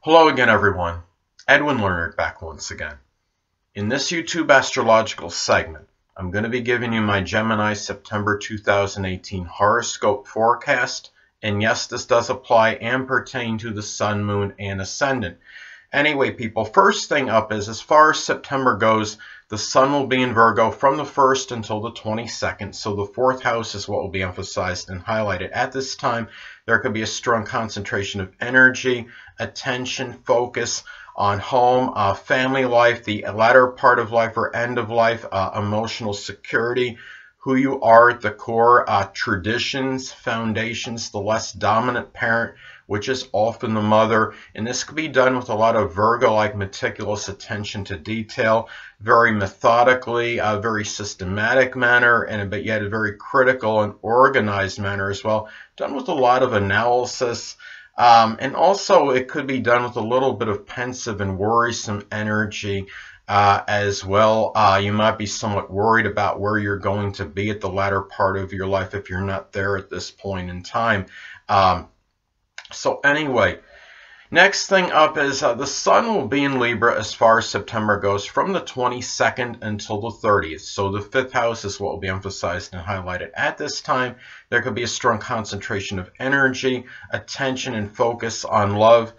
Hello again, everyone. Edwin Learnard back once again. In this YouTube astrological segment, I'm going to be giving you my Gemini September 2018 horoscope forecast. And yes, this does apply and pertain to the sun, moon, and ascendant. Anyway, people, first thing up is, as far as September goes, the sun will be in Virgo from the 1st until the 22nd. So the 4th house is what will be emphasized and highlighted. At this time, there could be a strong concentration of energy, attention, focus on home, family life, the latter part of life or end of life, emotional security, who you are at the core, traditions, foundations, the less dominant parent, which is often the mother. And this could be done with a lot of Virgo-like meticulous attention to detail, very methodically, a very systematic manner, but yet a very critical and organized manner as well, done with a lot of analysis. And also it could be done with a little bit of pensive and worrisome energy as well. You might be somewhat worried about where you're going to be at the latter part of your life if you're not there at this point in time. So anyway, next thing up is the sun will be in Libra as far as September goes from the 22nd until the 30th. So the 5th house is what will be emphasized and highlighted. At this time, there could be a strong concentration of energy, attention, and focus on love,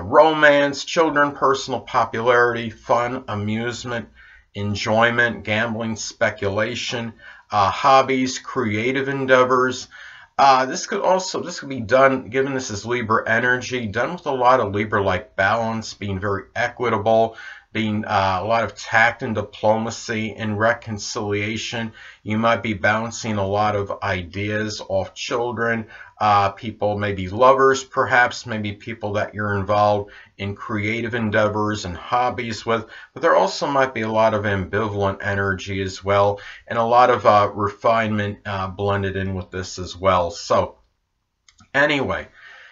romance, children, personal popularity, fun, amusement, enjoyment, gambling, speculation, hobbies, creative endeavors. This could be done, given this is Libra energy, done with a lot of Libra-like balance, being very equitable, being a lot of tact and diplomacy and reconciliation. You might be bouncing a lot of ideas off children, people, maybe lovers perhaps, maybe people that you're involved in creative endeavors and hobbies with. But there also might be a lot of ambivalent energy as well, and a lot of refinement blended in with this as well. So anyway,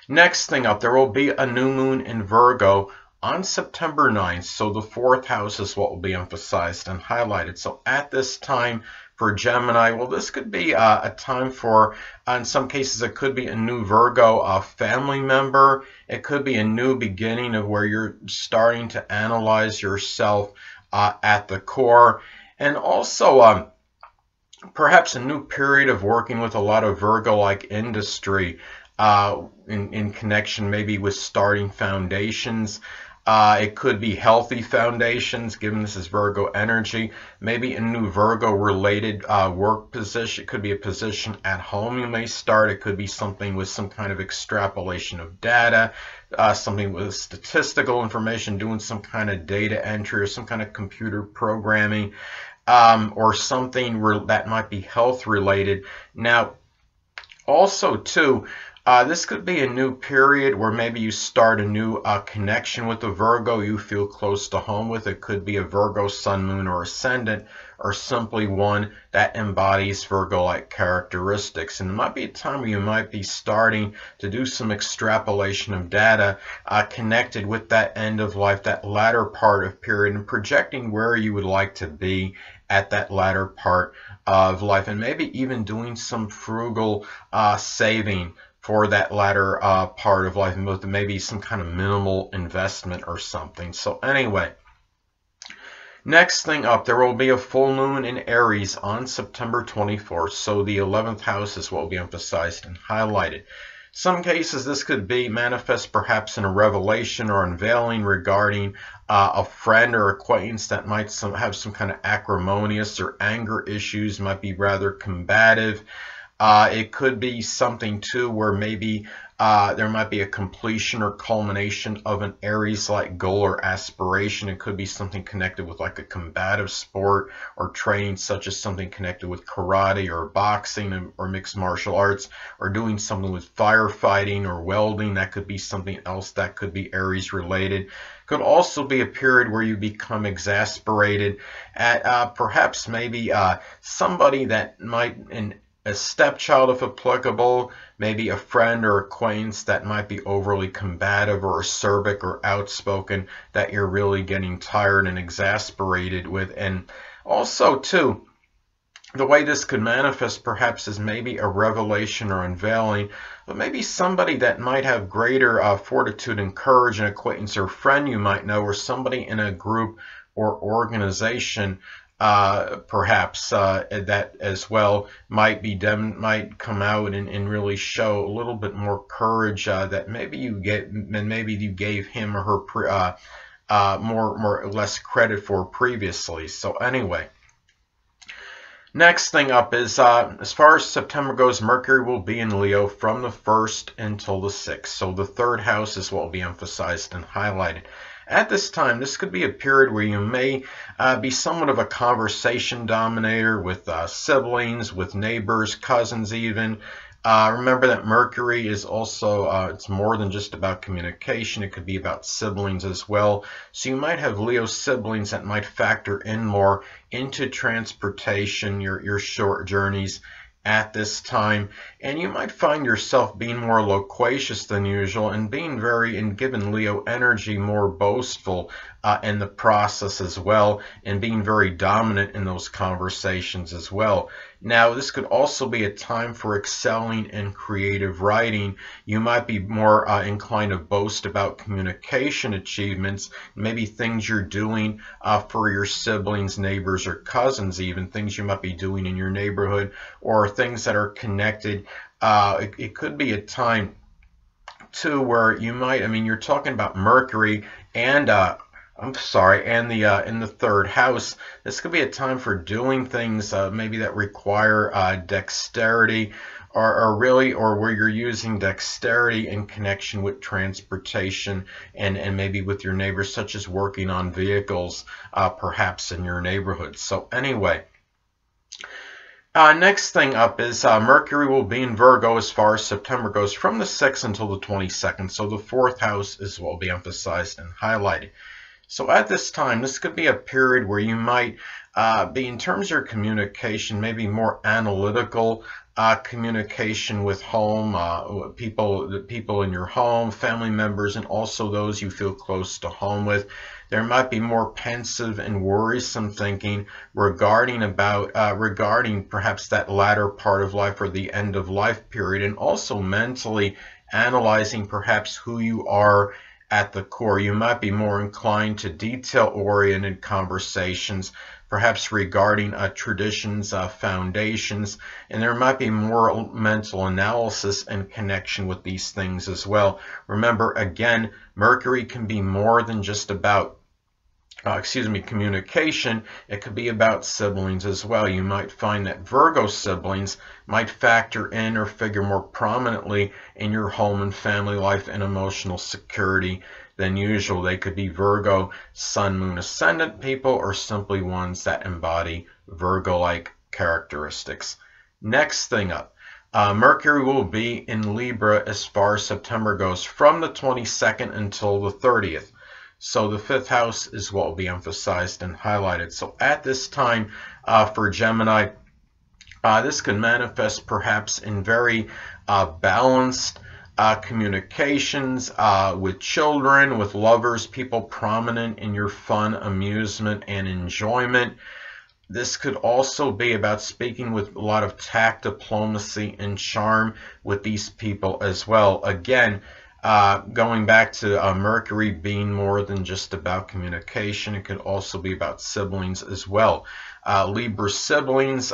next thing up, there will be a new moon in Virgo on September 9th, so the 4th house is what will be emphasized and highlighted. So at this time for Gemini, well, this could be a time for, in some cases, it could be a new Virgo family member. It could be a new beginning of where you're starting to analyze yourself at the core. And also perhaps a new period of working with a lot of Virgo-like industry in connection maybe with starting foundations. It could be healthy foundations, given this is Virgo energy. Maybe a new Virgo-related work position. It could be a position at home you may start. It could be something with some kind of extrapolation of data, something with statistical information, doing some kind of data entry or some kind of computer programming, or something that might be health-related. Now, also, too, this could be a new period where maybe you start a new connection with a Virgo you feel close to home with. It could be a Virgo sun, moon, or ascendant, or simply one that embodies Virgo-like characteristics. And it might be a time where you might be starting to do some extrapolation of data connected with that end of life, that latter part of period, and projecting where you would like to be at that latter part of life, and maybe even doing some frugal saving for that latter part of life, and with maybe some kind of minimal investment or something. So anyway, next thing up, there will be a full moon in Aries on September 24th. So the 11th house is what will be emphasized and highlighted. Some cases this could be manifest perhaps in a revelation or unveiling regarding a friend or acquaintance that might have some kind of acrimonious or anger issues, might be rather combative. It could be something too where maybe there might be a completion or culmination of an Aries-like goal or aspiration. It could be something connected with like a combative sport or training, such as something connected with karate or boxing or mixed martial arts, or doing something with firefighting or welding. That could be something else that could be Aries related. Could also be a period where you become exasperated at perhaps maybe somebody that might, a stepchild if applicable, maybe a friend or acquaintance that might be overly combative or acerbic or outspoken, that you're really getting tired and exasperated with. And also too, The way this could manifest perhaps is maybe a revelation or unveiling, but maybe somebody that might have greater fortitude and courage, an acquaintance or friend you might know, or somebody in a group or organization perhaps that as well might come out and really show a little bit more courage that maybe you gave him or her more or less credit for previously. So anyway. Next thing up is, as far as September goes, Mercury will be in Leo from the 1st until the 6th. So the 3rd house is what will be emphasized and highlighted. At this time, this could be a period where you may be somewhat of a conversation dominator with siblings, with neighbors, cousins even. Remember that Mercury is also, it's more than just about communication. It could be about siblings as well. So you might have Leo siblings that might factor in more into transportation, your short journeys at this time, and you might find yourself being more loquacious than usual and being given Leo energy, more boastful in the process as well, and being very dominant in those conversations as well. Now, this could also be a time for excelling in creative writing. You might be more inclined to boast about communication achievements, maybe things you're doing for your siblings, neighbors, or cousins, even things you might be doing in your neighborhood, or things that are connected. It could be a time, too, where you might, you're talking about Mercury and in the 3rd house. This could be a time for doing things maybe that require dexterity, or where you're using dexterity in connection with transportation and maybe with your neighbors, such as working on vehicles perhaps in your neighborhood. So anyway. Next thing up is Mercury will be in Virgo as far as September goes from the 6th until the 22nd. So the 4th house is what will be emphasized and highlighted. So at this time, this could be a period where you might be, in terms of your communication, maybe more analytical communication with home, people in your home, family members, and also those you feel close to home with. There might be more pensive and worrisome thinking regarding perhaps that latter part of life or the end of life period, and also mentally analyzing perhaps who you are at the core. You might be more inclined to detail-oriented conversations, perhaps regarding traditions, foundations, and there might be more mental analysis in connection with these things as well. Remember, again, Mercury can be more than just about communication. It could be about siblings as well. You might find that Virgo siblings might factor in or figure more prominently in your home and family life and emotional security than usual. They could be Virgo, Sun, Moon, Ascendant people, or simply ones that embody Virgo-like characteristics. Next thing up, Mercury will be in Libra as far as September goes from the 22nd until the 30th. So the 5th house is what will be emphasized and highlighted. So at this time for Gemini, this can manifest perhaps in very balanced communications with children, with lovers, people prominent in your fun, amusement, and enjoyment. This could also be about speaking with a lot of tact, diplomacy, and charm with these people as well. Again, going back to Mercury being more than just about communication, it could also be about siblings as well. Libra siblings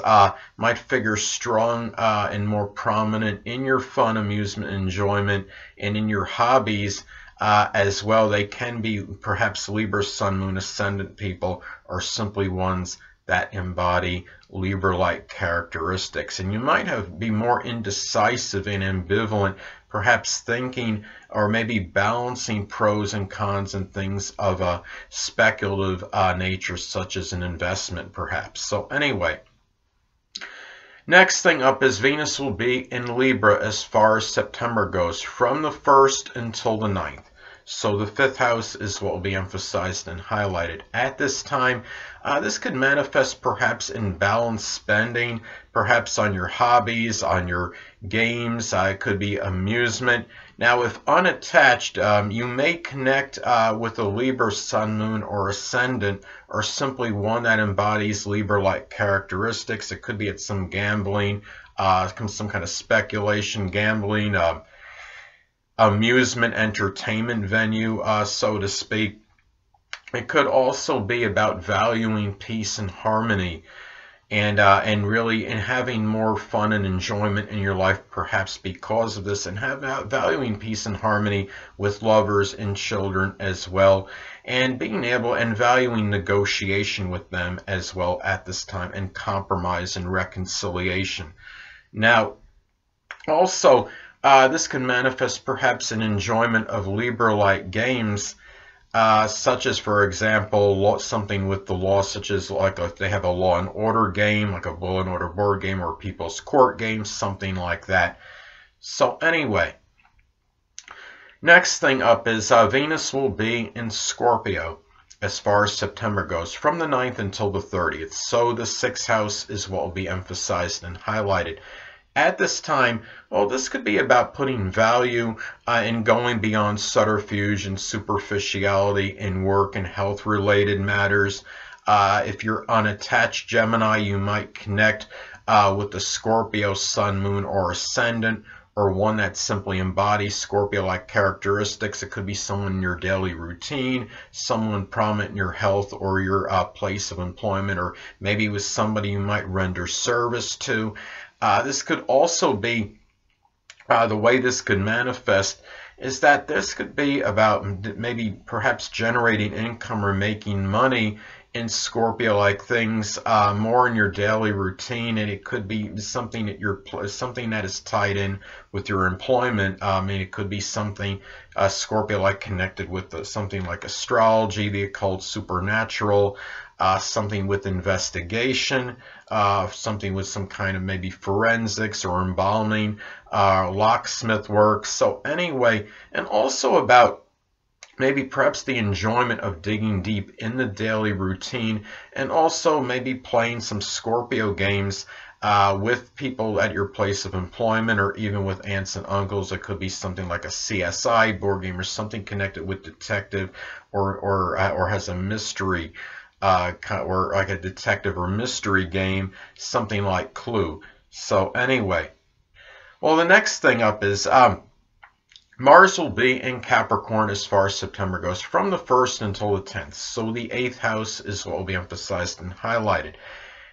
might figure strong and more prominent in your fun, amusement, enjoyment, and in your hobbies as well. They can be perhaps Libra, Sun, Moon, Ascendant people, or simply ones that embody Libra-like characteristics. And you might be more indecisive and ambivalent, perhaps thinking or maybe balancing pros and cons and things of a speculative nature, such as an investment perhaps. So anyway, next thing up is Venus will be in Libra as far as September goes from the 1st until the 9th. So the 5th house is what will be emphasized and highlighted. At this time, this could manifest perhaps in balanced spending, perhaps on your hobbies, on your games. It could be amusement. Now, if unattached, you may connect with a Libra sun, moon, or ascendant, or simply one that embodies Libra-like characteristics. It could be at some gambling, some kind of speculation, gambling, amusement, entertainment venue, so to speak. It could also be about valuing peace and harmony, and really having more fun and enjoyment in your life, perhaps because of this, and valuing peace and harmony with lovers and children as well, and being able and valuing negotiation with them as well at this time, and compromise and reconciliation. Now, also, this can manifest perhaps an enjoyment of Libra-like games, such as, for example, something with the law, such as like if they have a Law and Order game, like a Law and Order board game, or People's Court game, something like that. So anyway, next thing up is Venus will be in Scorpio as far as September goes, from the 9th until the 30th. So the 6th house is what will be emphasized and highlighted. At this time, well, this could be about putting value in going beyond subterfuge and superficiality in work and health-related matters. If you're unattached Gemini, you might connect with the Scorpio sun, moon, or ascendant, or one that simply embodies Scorpio-like characteristics. It could be someone in your daily routine, someone prominent in your health or your place of employment, or maybe with somebody you might render service to. This could also be, the way this could manifest is that this could be about maybe perhaps generating income or making money in Scorpio-like things, more in your daily routine, and it could be something that is tied in with your employment. It could be something Scorpio-like connected with something like astrology, the occult, supernatural, something with investigation, something with some kind of maybe forensics or embalming, locksmith work. So anyway, and also about maybe perhaps the enjoyment of digging deep in the daily routine, and also maybe playing some Scorpio games with people at your place of employment, or even with aunts and uncles. It could be something like a CSI board game, or something connected with detective, or has a mystery, or like a detective or mystery game, something like Clue. So anyway, well, the next thing up is Mars will be in Capricorn as far as September goes, from the 1st until the 10th. So the 8th house is what will be emphasized and highlighted.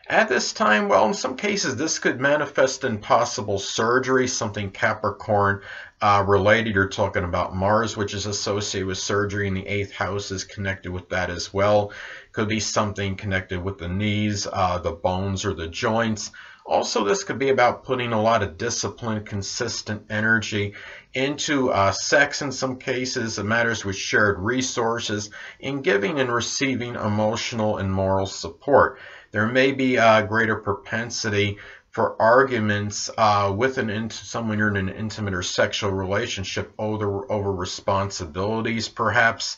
At this time, well, in some cases, this could manifest in possible surgery, something Capricorn related. You're talking about Mars, which is associated with surgery, and the 8th house is connected with that as well. Could be something connected with the knees, the bones, or the joints. Also, this could be about putting a lot of discipline, consistent energy into sex in some cases, matters with shared resources, in giving and receiving emotional and moral support. There may be a greater propensity for arguments with someone you're in an intimate or sexual relationship over responsibilities, perhaps.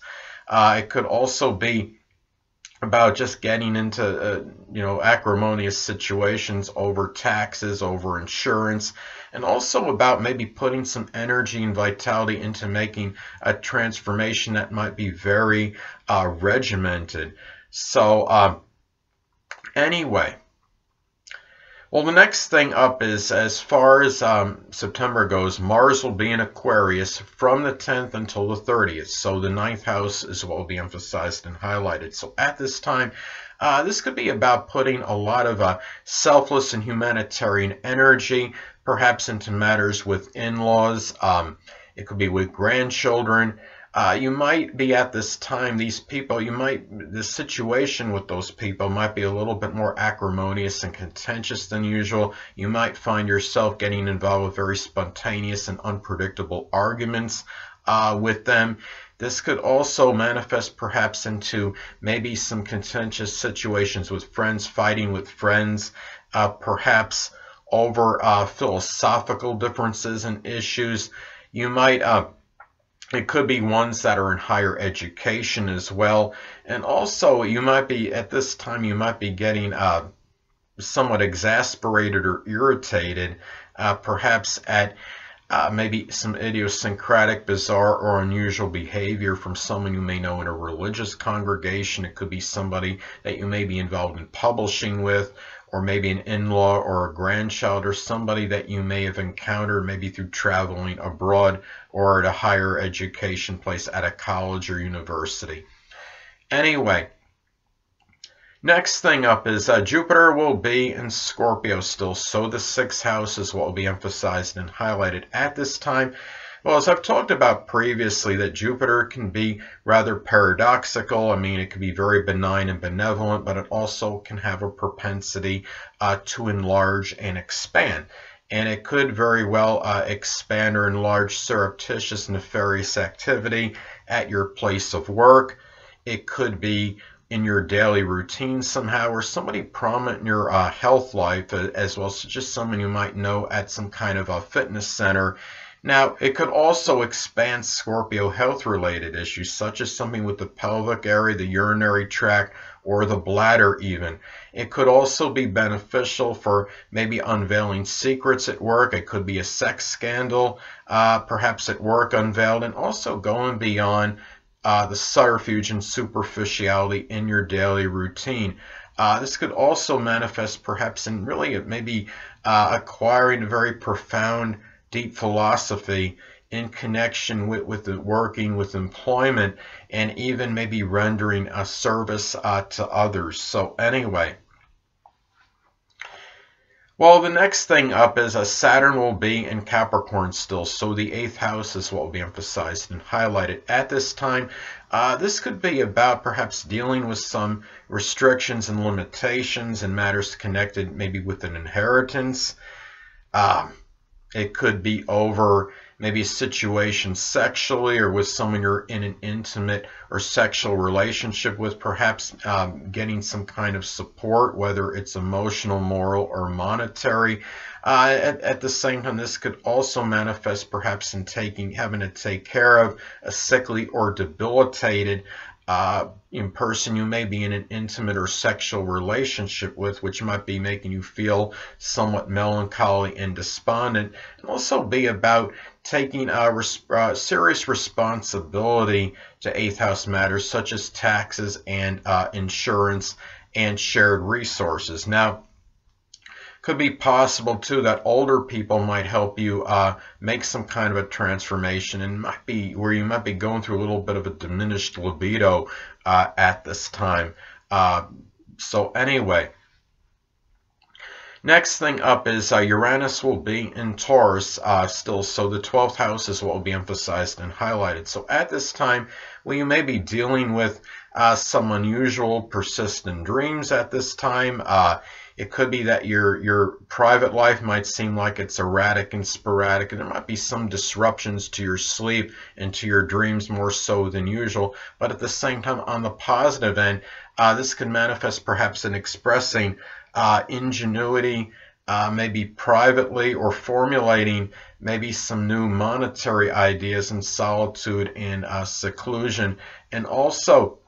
It could also be about just getting into acrimonious situations over taxes, over insurance, and also about maybe putting some energy and vitality into making a transformation that might be very regimented. So anyway, well, the next thing up is, as far as September goes, Mars will be in Aquarius from the 10th until the 30th. So the 9th house is what will be emphasized and highlighted. So at this time, this could be about putting a lot of selfless and humanitarian energy, perhaps into matters with in-laws. It could be with grandchildren. You might be at this time, the situation with those people might be a little bit more acrimonious and contentious than usual. You might find yourself getting involved with very spontaneous and unpredictable arguments with them. This could also manifest perhaps into maybe some contentious situations with friends, fighting with friends, perhaps over philosophical differences and issues. You might it could be ones that are in higher education as well. And also, you might be, at this time, you might be getting somewhat exasperated or irritated, perhaps at maybe some idiosyncratic, bizarre, or unusual behavior from someone you may know in a religious congregation. It could be somebody that you may be involved in publishing with, or maybe an in-law or a grandchild, or somebody that you may have encountered maybe through traveling abroad or at a higher education place at a college or university. Anyway, next thing up is Jupiter will be in Scorpio still, so the 6th house is what will be emphasized and highlighted at this time. Well, as I've talked about previously, that Jupiter can be rather paradoxical. I mean, it can be very benign and benevolent, but it also can have a propensity to enlarge and expand. And it could very well expand or enlarge surreptitious, nefarious activity at your place of work. It could be in your daily routine somehow, or somebody prominent in your health life, as well as just someone you might know at some kind of a fitness center. Now, it could also expand Scorpio health-related issues, such as something with the pelvic area, the urinary tract, or the bladder even. It could also be beneficial for maybe unveiling secrets at work. It could be a sex scandal, perhaps at work unveiled, and also going beyond the subterfuge and superficiality in your daily routine. This could also manifest perhaps in really maybe acquiring a very profound, deep philosophy in connection with the working with employment, and even maybe rendering a service to others. So anyway, well, the next thing up is Saturn will be in Capricorn still, so the 8th house is what will be emphasized and highlighted at this time. This could be about perhaps dealing with some restrictions and limitations and matters connected maybe with an inheritance. It could be over maybe a situation sexually, or with someone you're in an intimate or sexual relationship with, perhaps getting some kind of support, whether it's emotional, moral, or monetary. At the same time, this could also manifest perhaps in having to take care of a sickly or debilitated person you may be in an intimate or sexual relationship with, which might be making you feel somewhat melancholy and despondent, and also be about taking serious responsibility to 8th house matters such as taxes and insurance and shared resources. Now, could be possible too that older people might help you make some kind of a transformation, and might be where you might be going through a little bit of a diminished libido at this time. So anyway, next thing up is Uranus will be in Taurus still, so the 12th house is what will be emphasized and highlighted. So at this time, well, you may be dealing with some unusual, persistent dreams at this time. It could be that your private life might seem like it's erratic and sporadic, and there might be some disruptions to your sleep and to your dreams more so than usual. But at the same time, on the positive end, this can manifest perhaps in expressing ingenuity, maybe privately, or formulating maybe some new monetary ideas in solitude and seclusion. And also,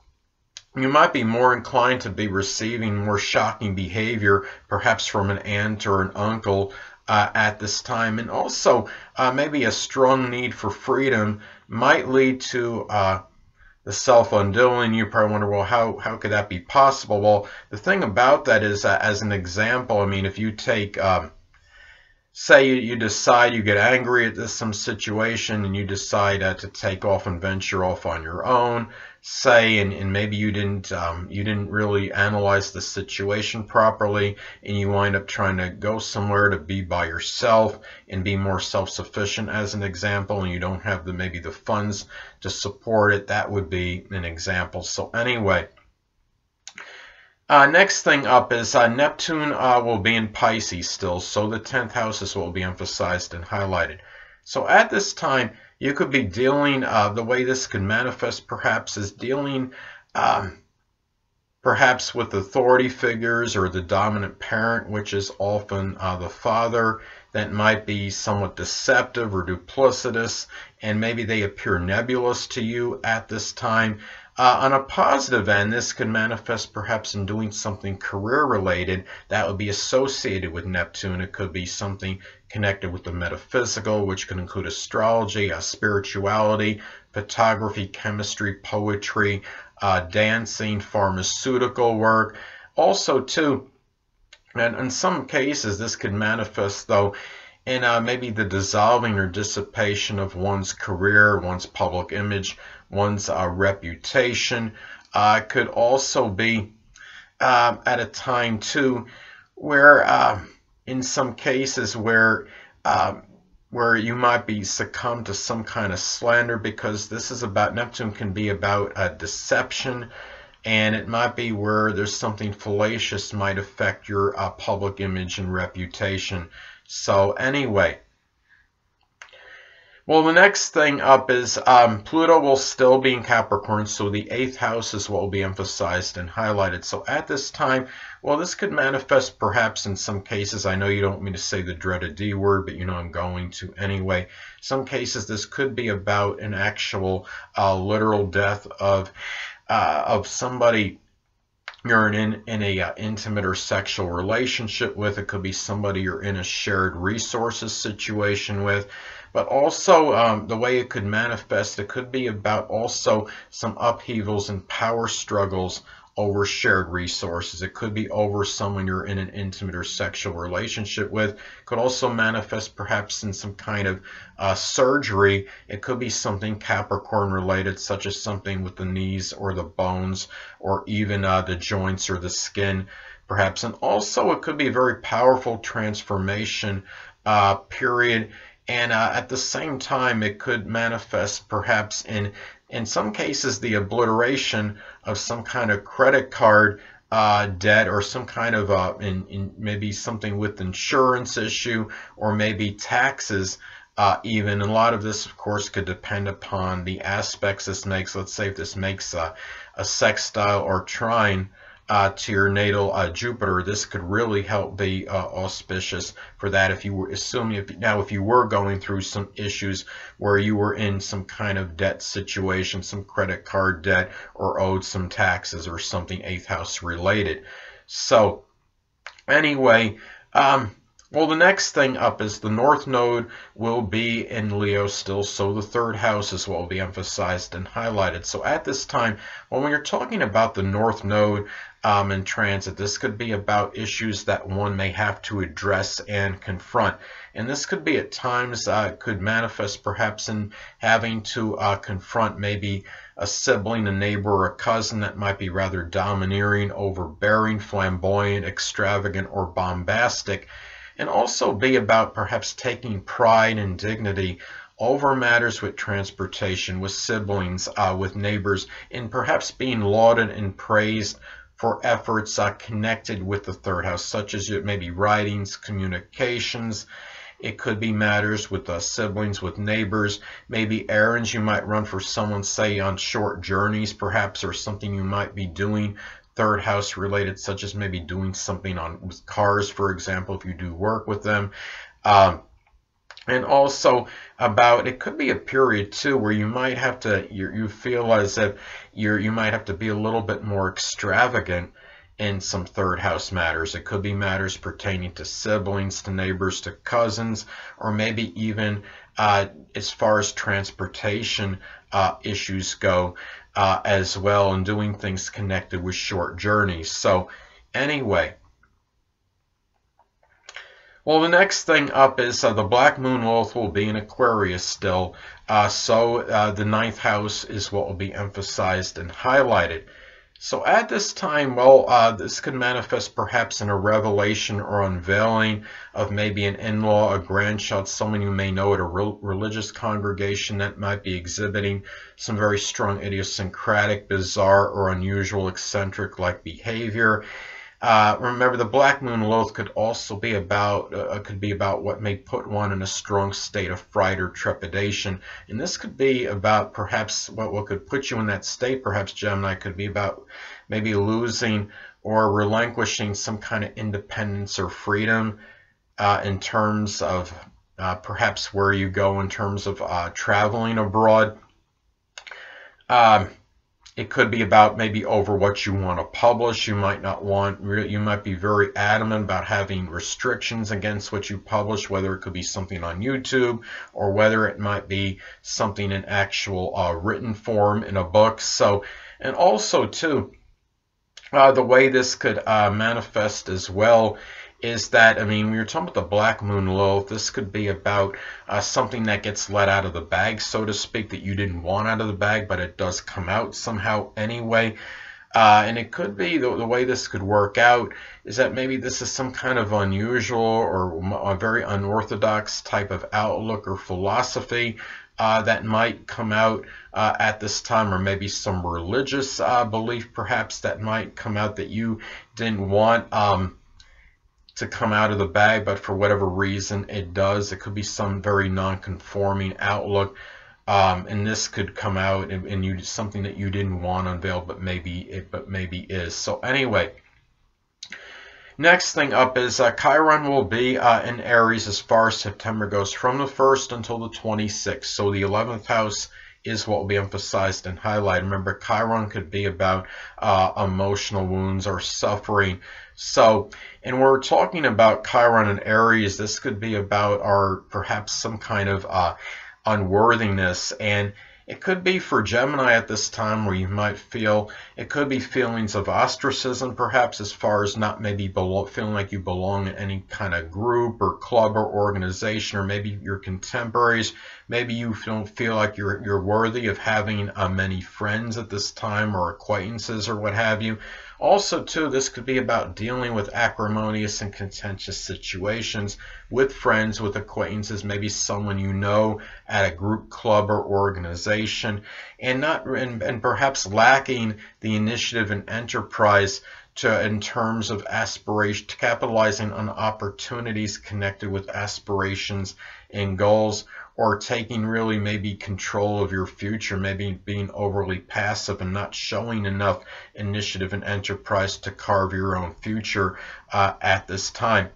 you might be more inclined to be receiving more shocking behavior, perhaps from an aunt or an uncle at this time. And also, maybe a strong need for freedom might lead to the self-undoing. You probably wonder, well, how could that be possible? Well, the thing about that is, as an example, I mean, if you take, say you decide, you get angry at some situation, and you decide to take off and venture off on your own, say, and maybe you didn't really analyze the situation properly, and you wind up trying to go somewhere to be by yourself and be more self-sufficient, as an example, and you don't have maybe the funds to support it. That would be an example. So anyway, next thing up is Neptune will be in Pisces still, so the 10th house is what will be emphasized and highlighted. So at this time, you could be dealing, the way this could manifest perhaps is dealing perhaps with authority figures or the dominant parent, which is often the father, that might be somewhat deceptive or duplicitous, and maybe they appear nebulous to you at this time. On a positive end, this could manifest perhaps in doing something career-related that would be associated with Neptune. It could be something connected with the metaphysical, which could include astrology, spirituality, photography, chemistry, poetry, dancing, pharmaceutical work. Also, too, and in some cases, this could manifest, though, in maybe the dissolving or dissipation of one's career, one's public image, one's reputation. Could also be at a time, too, where in some cases where you might be succumb to some kind of slander, because this is about, Neptune can be about deception, and it might be where there's something fallacious might affect your public image and reputation. So anyway, well, the next thing up is Pluto will still be in Capricorn, so the 8th house is what will be emphasized and highlighted. So at this time, well, this could manifest perhaps in some cases. I know you don't want me to say the dreaded D word, but you know I'm going to anyway. Some cases this could be about an actual literal death of somebody you're in a intimate or sexual relationship with. It could be somebody you're in a shared resources situation with. But also the way it could manifest, it could be about also some upheavals and power struggles over shared resources. It could be over someone you're in an intimate or sexual relationship with. It could also manifest perhaps in some kind of surgery. It could be something Capricorn related, such as something with the knees or the bones, or even the joints or the skin perhaps. And also it could be a very powerful transformation period. And at the same time, it could manifest perhaps in some cases the obliteration of some kind of credit card debt, or some kind of in maybe something with insurance issue, or maybe taxes even. And a lot of this, of course, could depend upon the aspects this makes. Let's say if this makes a sextile or trine to your natal Jupiter, this could really help be auspicious for that. If you were assuming, if you were going through some issues where you were in some kind of debt situation, some credit card debt, or owed some taxes or something 8th house related. So anyway, well, the next thing up is the North Node will be in Leo still, so the 3rd house is what will be emphasized and highlighted. So at this time, well, when you're talking about the North Node in transit, this could be about issues that one may have to address and confront. And this could be at times, could manifest perhaps in having to confront maybe a sibling, a neighbor, or a cousin that might be rather domineering, overbearing, flamboyant, extravagant, or bombastic. And also be about perhaps taking pride and dignity over matters with transportation, with siblings, with neighbors, and perhaps being lauded and praised for efforts connected with the 3rd house, such as maybe writings, communications. It could be matters with siblings, with neighbors, maybe errands you might run for someone, say on short journeys perhaps, or something you might be doing 3rd house related, such as maybe doing something with cars, for example, if you do work with them. And also about, it could be a period too where you might have to, you feel as if you might have to be a little bit more extravagant in some 3rd house matters. It could be matters pertaining to siblings, to neighbors, to cousins, or maybe even as far as transportation issues go as well, and doing things connected with short journeys. So anyway, well, the next thing up is the Black Moon will be in Aquarius still. So the 9th house is what will be emphasized and highlighted. So at this time, well, this could manifest perhaps in a revelation or unveiling of maybe an in-law, a grandchild, someone you may know at a religious congregation that might be exhibiting some very strong idiosyncratic, bizarre, or unusual, eccentric-like behavior. Remember, the Black Moon Lilith could also be about what may put one in a strong state of fright or trepidation, and this could be about perhaps what could put you in that state. Perhaps, Gemini, could be about maybe losing or relinquishing some kind of independence or freedom in terms of perhaps where you go in terms of traveling abroad. It could be about maybe over what you want to publish. You might not want, you might be very adamant about having restrictions against what you publish, whether it could be something on YouTube or whether it might be something in actual written form in a book. So, and also too, the way this could manifest as well is that, I mean, when you're talking about the black moon Lilith, this could be about something that gets let out of the bag, so to speak, that you didn't want out of the bag, but it does come out somehow anyway. And it could be, the way this could work out is that maybe this is some kind of unusual or a very unorthodox type of outlook or philosophy that might come out at this time, or maybe some religious belief perhaps that might come out that you didn't want to come out of the bag, but for whatever reason it does. It could be some very non-conforming outlook, and this could come out and you something that you didn't want unveiled, but maybe is. So anyway, next thing up is Chiron will be in Aries as far as September goes, from the 1st until the 26th. So the 11th house is what will be emphasized and highlighted. Remember, Chiron could be about emotional wounds or suffering. So, and we're talking about Chiron and Aries, this could be about perhaps some kind of unworthiness, and it could be for Gemini at this time where you might feel, it could be feelings of ostracism perhaps, as far as not maybe feeling like you belong in any kind of group or club or organization, or maybe your contemporaries, maybe you don't feel like you're worthy of having many friends at this time, or acquaintances or what have you. Also, too, this could be about dealing with acrimonious and contentious situations with friends, with acquaintances, maybe someone you know at a group, club, or organization, and perhaps lacking the initiative and enterprise in terms of aspiration, capitalizing on opportunities connected with aspirations and goals, or taking really maybe control of your future, maybe being overly passive and not showing enough initiative and enterprise to carve your own future at this time.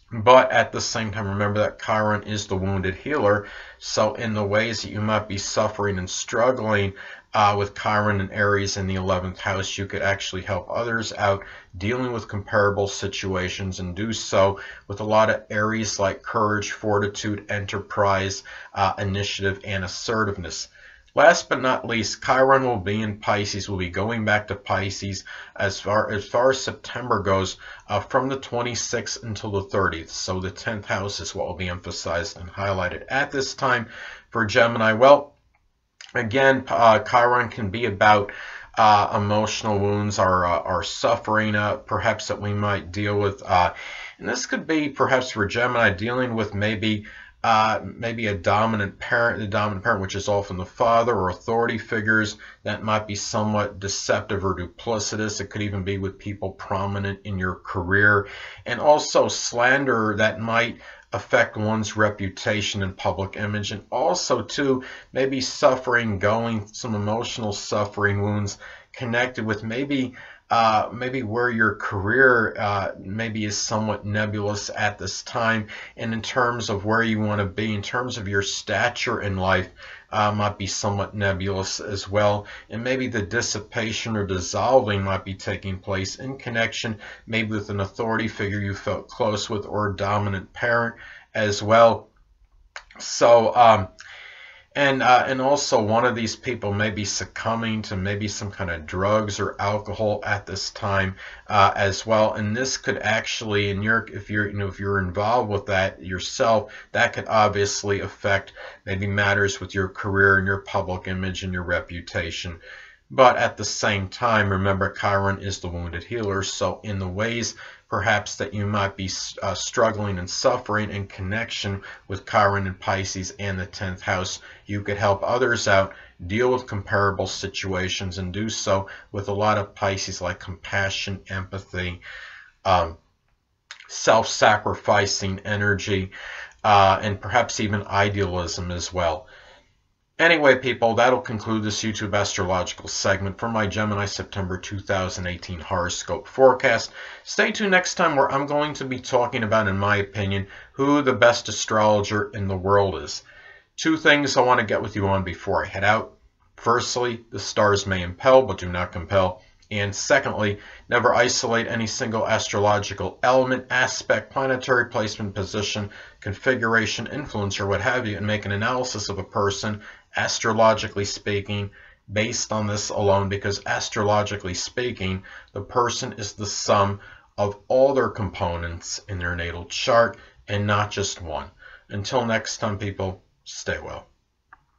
But at the same time, remember that Chiron is the wounded healer. So in the ways that you might be suffering and struggling with Chiron and Aries in the 11th house, you could actually help others out dealing with comparable situations, and do so with a lot of Aries like courage, fortitude, enterprise, initiative, and assertiveness. Last but not least, Chiron will be in Pisces. We'll be going back to Pisces as far as September goes, from the 26th until the 30th. So the 10th house is what will be emphasized and highlighted at this time for Gemini. Well, again, Chiron can be about emotional wounds or suffering, perhaps that we might deal with. And this could be perhaps for Gemini dealing with maybe a dominant parent, which is often the father, or authority figures that might be somewhat deceptive or duplicitous. It could even be with people prominent in your career, and also slander that might affect one's reputation and public image, and also too maybe some emotional suffering wounds connected with maybe where your career maybe is somewhat nebulous at this time, and in terms of where you want to be, in terms of your stature in life, might be somewhat nebulous as well, and maybe the dissipation or dissolving might be taking place in connection maybe with an authority figure you felt close with, or a dominant parent as well. So and also one of these people may be succumbing to maybe some kind of drugs or alcohol at this time as well, and this could actually, if you're involved with that yourself, that could obviously affect maybe matters with your career and your public image and your reputation. But at the same time, remember, Chiron is the wounded healer, so in the ways perhaps that you might be struggling and suffering in connection with Chiron and Pisces and the 10th house, you could help others out, deal with comparable situations, and do so with a lot of Pisces like compassion, empathy, self-sacrificing energy, and perhaps even idealism as well. Anyway, people, that'll conclude this YouTube astrological segment for my Gemini September 2018 horoscope forecast. Stay tuned next time, where I'm going to be talking about, in my opinion, who the best astrologer in the world is. Two things I want to get with you on before I head out. Firstly, the stars may impel but do not compel. And secondly, never isolate any single astrological element, aspect, planetary placement, position, configuration, influence, or what have you, and make an analysis of a person, astrologically speaking, based on this alone, because astrologically speaking, the person is the sum of all their components in their natal chart and not just one. Until next time, people, stay well.